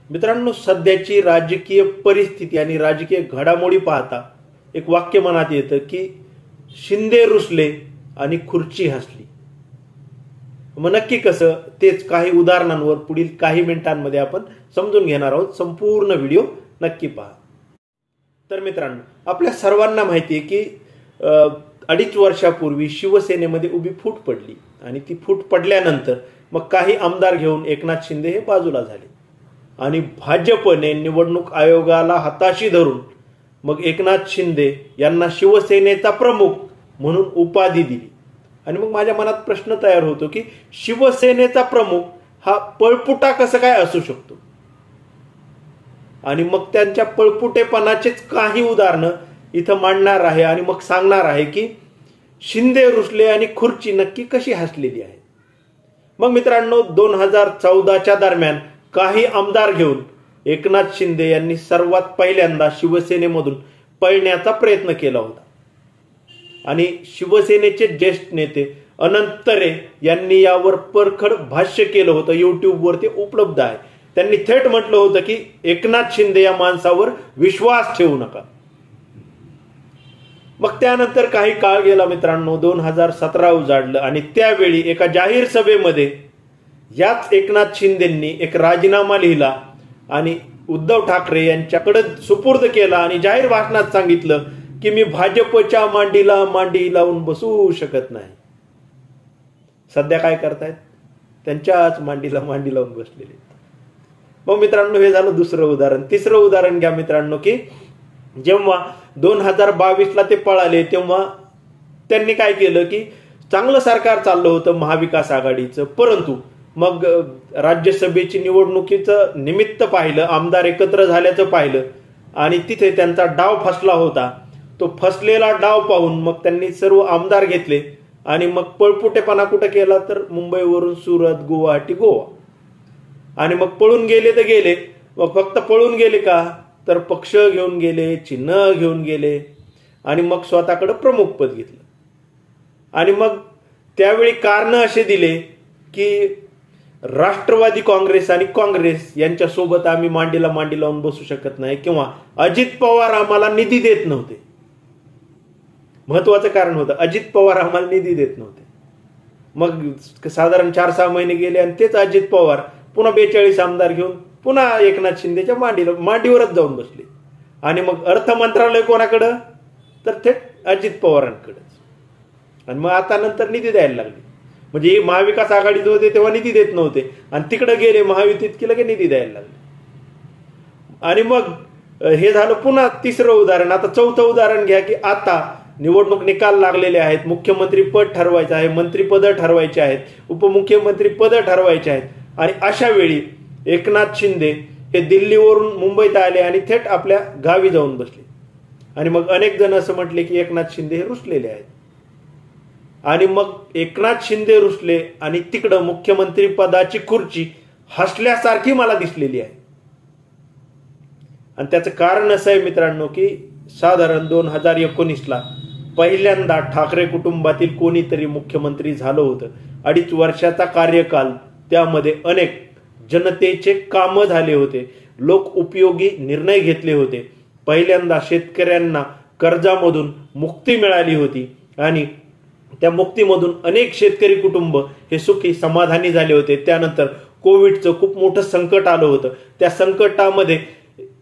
मित्रांनो, सध्याची राजकीय परिस्थिती आणि राजकीय घडामोडी पाहता एक वाक्य मनात येतं की शिंदे रुसले आणि खुर्ची हसली. मग नक्की कसं, तेच काही उदाहरणांवर पुढील काही मिनिटांमध्ये आपण समजून घेणार आहोत. संपूर्ण व्हिडिओ नक्की पहा. तर मित्रांनो, आपल्या सर्वांना माहिती आहे की 2.5 वर्षापूर्वी शिवसेनेमध्ये उभी फूट पडली आणि ती फूट पडल्यानंतर मग काही आमदार घेऊन एकनाथ शिंदे हे बाजूला झाले आणि भाजपने निवडणूक आयोगाला हाताशी धरून मग एकनाथ शिंदे यांना शिवसेनेचा प्रमुख म्हणून उपाधी दिली. आणि मग माझ्या मनात प्रश्न तयार होतो की शिवसेनेचा प्रमुख हा पळपुटा कसं काय असू शकतो. आणि मग त्यांच्या पळपुटेपणाचेच काही उदाहरणं इथं मांडणार आहे आणि मग सांगणार आहे की शिंदे रुसले आणि खुर्ची नक्की कशी हसलेली आहे. मग मित्रांनो, 2014च्या दरम्यान काही आमदार घेऊन एकनाथ शिंदे यांनी सर्वात पहिल्यांदा शिवसेनेमधून पळण्याचा प्रयत्न केला होता. आणि शिवसेनेचे ज्येष्ठ नेते अनंत तरे यांनी यावर परखड भाष्य केलं होतं. युट्यूबवर ते उपलब्ध आहे. त्यांनी थेट म्हटलं होतं की एकनाथ शिंदे या माणसावर विश्वास ठेवू नका. मग त्यानंतर काही काळ गेला मित्रांनो, 2017 उजाडलं आणि त्यावेळी एका जाहीर सभेमध्ये याच एकनाथ शिंदेंनी एक राजीनामा लिहिला आणि उद्धव ठाकरे यांच्याकडे सुपूर्द केला आणि जाहीर भाषणात सांगितलं की मी भाजपच्या मांडीला मांडी लावून बसू शकत नाही. सध्या काय करतायत, त्यांच्याच मांडीला मांडी लावून बसलेले. मग मित्रांनो, हे झालं दुसरं उदाहरण. तिसरं उदाहरण घ्या मित्रांनो की जेव्हा 2022ला ते पळाले तेव्हा त्यांनी काय केलं की चांगलं सरकार चाललं होतं महाविकास आघाडीचं, परंतु मग राज्यसभेची निवडणुकीचं निमित्त पाहिलं, आमदार एकत्र झाल्याचं पाहिलं आणि तिथे त्यांचा डाव फसला होता. तो फसलेला डाव पाहून मग त्यांनी सर्व आमदार घेतले आणि मग पळपुटेपणा कुठं केला तर मुंबईवरून सुरत, गुवाहाटी, गोवा. आणि मग पळून गेले तर गेले. मग फक्त पळून गेले का तर पक्ष घेऊन गेले, चिन्ह घेऊन गेले आणि मग स्वतःकडे प्रमुख पद घेतलं. आणि मग त्यावेळी कारण असे दिले की राष्ट्रवादी काँग्रेस आणि काँग्रेस यांच्यासोबत आम्ही मांडीला मांडी लावून बसू शकत नाही किंवा अजित पवार आम्हाला निधी देत नव्हते. महत्वाचं कारण होतं, अजित पवार आम्हाला निधी देत नव्हते. मग साधारण 4-6 महिने गेले आणि तेच अजित पवार पुन्हा 42 आमदार घेऊन पुन्हा एकनाथ शिंदेच्या मांडीवरच जाऊन बसले. आणि मग अर्थ मंत्रालय कोणाकडं तर थेट अजित पवारांकडेच. आणि मग आता नंतर निधी द्यायला लागले. म्हणजे महाविकास आघाडीत होते तेव्हा निधी देत नव्हते आणि तिकडे गेले महायुतीत की लगे निधी द्यायला लागले. आणि मग हे झालं पुन्हा तिसरं उदाहरण. आता चौथं उदाहरण घ्या की आता निवडणूक निकाल लागलेले आहेत, मुख्यमंत्री पद ठरवायचं आहे, मंत्रिपद ठरवायचे आहेत, उपमुख्यमंत्री पद ठरवायचे आहेत. आणि अशा वेळी एकनाथ शिंदे हे दिल्लीवरून मुंबईत आले आणि थेट आपल्या गावी जाऊन बसले. आणि मग अनेक जण असं म्हटले की एकनाथ शिंदे हे रुसलेले आहेत. आणि मग एकनाथ शिंदे रुसले आणि तिकडं मुख्यमंत्री पदाची खुर्ची हसल्यासारखी मला दिसलेली आहे. आणि त्याचं कारण असं आहे मित्रांनो की साधारण 2019ला पहिल्यांदा ठाकरे कुटुंबातील कोणीतरी मुख्यमंत्री झालं होतं. 2.5 वर्षाचा कार्यकाल, त्यामध्ये अनेक जनतेचे कामं झाले होते, लोक उपयोगी निर्णय घेतले होते. पहिल्यांदा शेतकऱ्यांना कर्जामधून मुक्ती मिळाली होती आणि त्या मुक्तीमधून अनेक शेतकरी कुटुंब हे सुखी समाधानी झाले होते. त्यानंतर कोविडचं खूप मोठं संकट आलं होतं. त्या संकटामध्ये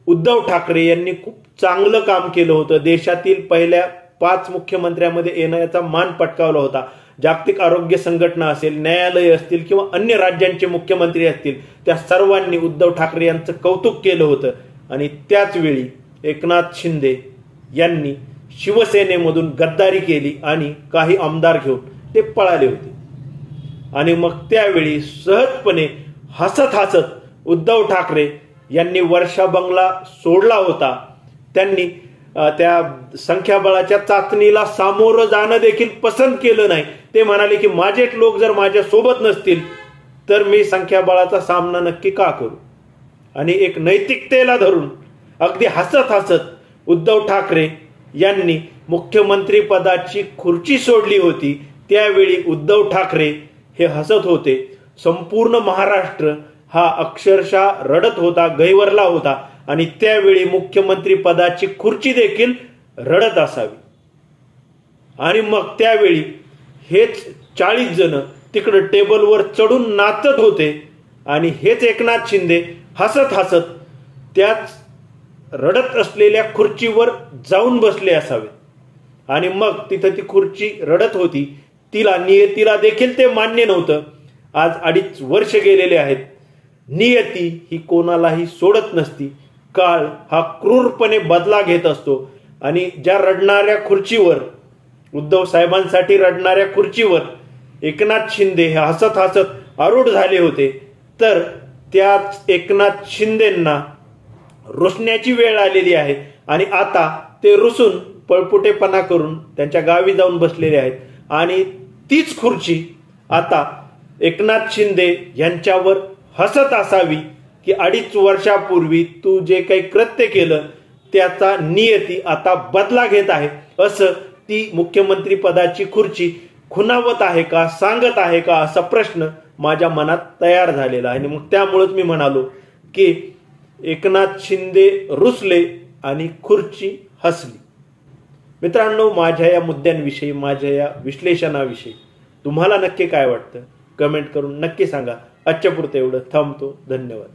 उद्धव ठाकरे यांनी खूप चांगलं काम केलं होतं. देशातील पहिल्या 5 मुख्यमंत्र्यांमध्ये येण्याचा मान पटकावला होता. जागतिक आरोग्य संघटना असेल, न्यायालय असतील किंवा अन्य राज्यांचे मुख्यमंत्री असतील, त्या सर्वांनी उद्धव ठाकरे यांचं कौतुक केलं होतं. आणि त्याच वेळी एकनाथ शिंदे यांनी शिवसेनेमधून गद्दारी केली आणि काही आमदार घेऊन ते पळाले होते. आणि मग त्यावेळी सहजपणे हसत हसत उद्धव ठाकरे यांनी वर्षा बंगला सोडला होता. त्यांनी त्या संख्याबळाच्या चाचणीला सामोरं जाणं देखील पसंत केलं नाही. ते म्हणाले की माझे लोक जर माझ्या सोबत नसतील तर मी संख्याबळाचा सामना नक्की का करू. आणि एक नैतिकतेला धरून अगदी हसत हसत उद्धव ठाकरे यांनी मुख्यमंत्री पदाची खुर्ची सोडली होती. त्यावेळी उद्धव ठाकरे हे हसत होते. संपूर्ण महाराष्ट्र हा अक्षरशः रडत होता, गैवरला होता आणि त्यावेळी मुख्यमंत्री पदाची खुर्ची देखील रडत असावी. आणि मग त्यावेळी हेच 40 जण तिकडे टेबलवर चढून नाचत होते आणि हेच एकनाथ शिंदे हसत हसत त्याच रडत असलेल्या खुर्चीवर जाऊन बसले असावे. आणि मग तिथं ती खुर्ची रडत होती, नियतीला देखील ते मान्य नव्हतं. आज 2.5 वर्ष गेलेले आहेत. नियती ही कोणालाही सोडत नसती. काळ हा क्रूरपणे बदला घेत असतो आणि ज्या रडणाऱ्या खुर्चीवर, उद्धव साहेबांसाठी रडणाऱ्या खुर्चीवर एकनाथ शिंदे हे हसत हसत आरूढ झाले होते, तर त्याच एकनाथ शिंदेंना रुसण्याची वेळ आलेली आहे आणि आता ते रुसून पळपुटेपणा करून त्यांच्या गावी जाऊन बसलेले आहेत. आणि तीच खुर्ची आता एकनाथ शिंदे यांच्यावर हसत असावी की 2.5 वर्षापूर्वी तू जे काही कृत्य केलं त्याचा नियती आता बदला घेत आहे, असं ती मुख्यमंत्री पदाची खुर्ची खुणावत आहे का, सांगत आहे का, असा प्रश्न माझ्या मनात तयार झालेला आहे. आणि मग त्यामुळेच मी म्हणालो की एकनाथ शिंदे रुसले आणि खुर्ची हसली. मित्रांनो, माझ्या या मुद्द्यांविषयी, माझ्या या विश्लेषणाविषयी तुम्हाला नक्की काय वाटतं कमेंट करून नक्की सांगा. आजच्या पुरतं एवढं, थांबतो. धन्यवाद.